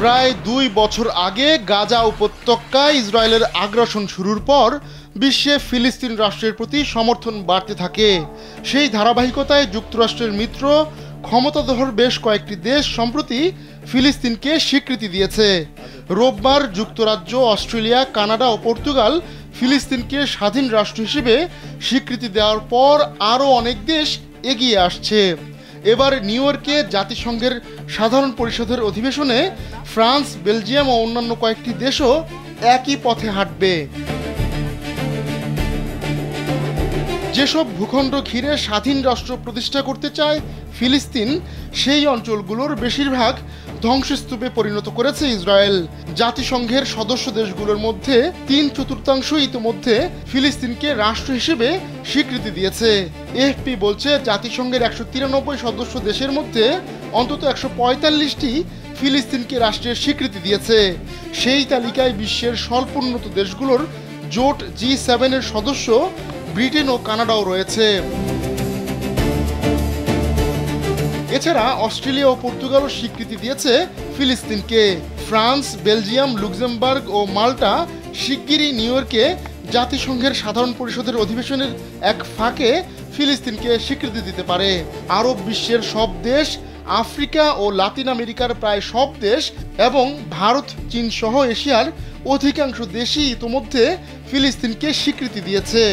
প্রায় 2 বছর আগে গাজা উপত্যকায় ইসরায়েলের আগ্রাসন শুরুর পর বিশ্বে ফিলিস্তিন রাষ্ট্রের প্রতি সমর্থন বাড়তে থাকে। সেই ধারাবাহিকতায় যুক্তরাষ্ট্রের মিত্র ক্ষমতাধর বেশ কয়েকটি দেশ সম্প্রতি ফিলিস্তিনকে স্বীকৃতি দিয়েছে। রোববার যুক্তরাজ্য, অস্ট্রেলিয়া, কানাডা ও পর্তুগাল ফিলিস্তিনকে স্বাধীন রাষ্ট্র হিসেবে স্বীকৃতি দেওয়ার পর আরও অনেক দেশ এগিয়ে আসছে। এবার নিউ ইয়র্কে জাতিসংঘের সাধারণ পরিষদের অধিবেশনে ফ্রান্স, বেলজিয়াম ও অন্যান্য কয়েকটি দেশও একই পথে হাঁটবে। যেসব ভূখণ্ড ঘিরে স্বাধীন রাষ্ট্র প্রতিষ্ঠা করতে চায় ফিলিস্তিন, সেই অঞ্চলগুলোর বেশিরভাগ ধ্বংসস্তূপে পরিণত করেছে ইসরায়েল। জাতিসংঘের সদস্য দেশগুলোর মধ্যে 3/4 ইতিমধ্যে ফিলিস্তিনকে রাষ্ট্র হিসেবে স্বীকৃতি দিয়েছে। এএফপি বলছে, জাতিসংঘের 193 সদস্য দেশের মধ্যে অন্তত 145টি ফিলিস্তিনকে রাষ্ট্রের স্বীকৃতি দিয়েছে। সেই তালিকায় বিশ্বের স্বল্পোন্নত দেশগুলোর জোট G7 এর সদস্য ব্রিটেন ও কানাডাও রয়েছে। এছাড়া অস্ট্রেলিয়া ও পর্তুগালও স্বীকৃতি দিয়েছে ফিলিস্তিনকে। ফ্রান্স, বেলজিয়াম, লুক্সেমবার্গ ও মাল্টা শিগগিরই নিউ ইয়র্কে জাতিসংঘের সাধারণ পরিষদের অধিবেশনের এক ফাঁকে ফিলিস্তিনকে স্বীকৃতি দিতে পারে। আরব বিশ্বের সব দেশ, আফ্রিকা ও লাতিন আমেরিকার প্রায় সব দেশ এবং ভারত, চীন সহ এশিয়ার অধিকাংশ দেশই ইতোমধ্যে ফিলিস্তিনকে স্বীকৃতি দিয়েছে।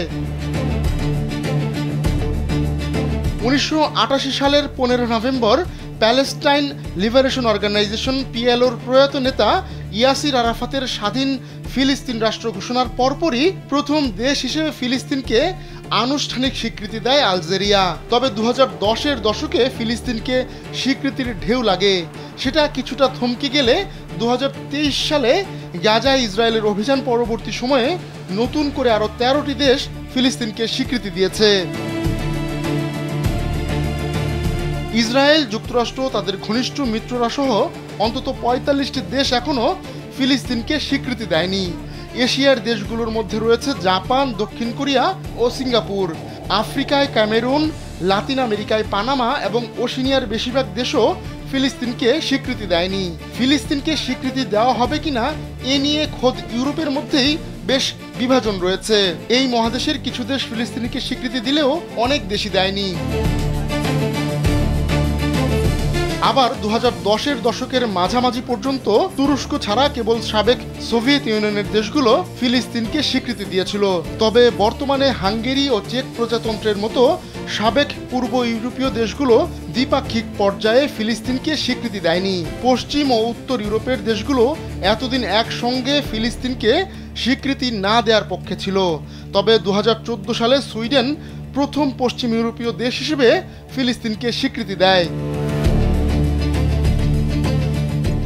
1988 সালের 15 নভেম্বর প্যালেস্টাইন লিবারেশন অর্গানাইজেশন PLOর প্রয়াত নেতা ইয়াসির আরাফাতের স্বাধীন ফিলিস্তিন রাষ্ট্র ঘোষণার পরপরই প্রথম দেশ হিসেবে ফিলিস্তিনকে আনুষ্ঠানিক স্বীকৃতি দেয় আলজেরিয়া। তবে 2010-এর দশকে ফিলিস্তিনকে স্বীকৃতির ঢেউ লাগে। সেটা কিছুটা থমকে গেলে 2023 সালে গাজায় ইসরায়েলের অভিযান পরবর্তী সময়ে নতুন করে আরও 13টি দেশ ফিলিস্তিনকে স্বীকৃতি দিয়েছে। ইসরায়েল, যুক্তরাষ্ট্র, তাদের ঘনিষ্ঠ মিত্ররা সহ অন্তত 45টি দেশ এখনও ফিলিস্তিনকে স্বীকৃতি দেয়নি। এশিয়ার দেশগুলোর মধ্যে রয়েছে জাপান, দক্ষিণ কোরিয়া ও সিঙ্গাপুর। আফ্রিকায় ক্যামেরুন, লাতিন আমেরিকায় পানামা এবং ওশেনিয়ার বেশিরভাগ দেশও ফিলিস্তিনকে স্বীকৃতি দেয়নি। ফিলিস্তিনকে স্বীকৃতি দেওয়া হবে কিনা এ নিয়ে খোদ ইউরোপের মধ্যেই বেশ বিভাজন রয়েছে। এই মহাদেশের কিছু দেশ ফিলিস্তিনকে স্বীকৃতি দিলেও অনেক দেশই দেয়নি। আবার 2010-এর দশকের মাঝামাঝি পর্যন্ত তুরস্ক ছাড়া কেবল সাবেক সোভিয়েত ইউনিয়নের দেশগুলো ফিলিস্তিনকে স্বীকৃতি দিয়েছিল। তবে বর্তমানে হাঙ্গেরি ও চেক প্রজাতন্ত্রের মতো সাবেক পূর্ব ইউরোপীয় দেশগুলো দ্বিপাক্ষিক পর্যায়ে ফিলিস্তিনকে স্বীকৃতি দেয়নি। পশ্চিম ও উত্তর ইউরোপের দেশগুলো এতদিন একসঙ্গে ফিলিস্তিনকে স্বীকৃতি না দেওয়ার পক্ষে ছিল। তবে 2014 সালে সুইডেন প্রথম পশ্চিম ইউরোপীয় দেশ হিসেবে ফিলিস্তিনকে স্বীকৃতি দেয়।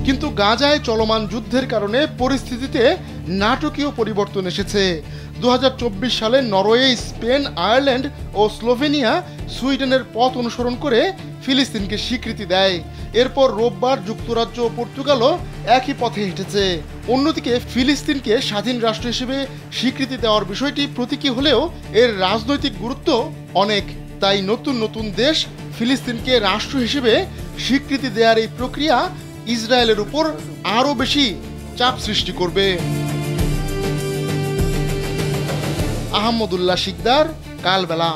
কিন্তু গাজায় চলমান যুদ্ধের কারণে পরিস্থিতিতে নাটকীয় পরিবর্তন এসেছে। 2024 সালে নরওয়ে, স্পেন, আয়ারল্যান্ড ও স্লোভেনিয়া সুইডেনের পথ অনুসরণ করে ফিলিস্তিনকে স্বীকৃতি দেয়। এরপর রোববার যুক্তরাজ্য ও পর্তুগালও একই পথে হেঁটেছে। অন্যদিকে ফিলিস্তিনকে স্বাধীন রাষ্ট্র হিসেবে স্বীকৃতি দেওয়ার বিষয়টি প্রতীকী হলেও এর রাজনৈতিক গুরুত্ব অনেক। তাই নতুন নতুন দেশ ফিলিস্তিনকে রাষ্ট্র হিসেবে স্বীকৃতি দেওয়ার এই প্রক্রিয়া ইসরায়েলের উপর আরও বেশি চাপ সৃষ্টি করবে। আহমদুল্লাহ শিকদার, কালবেলা।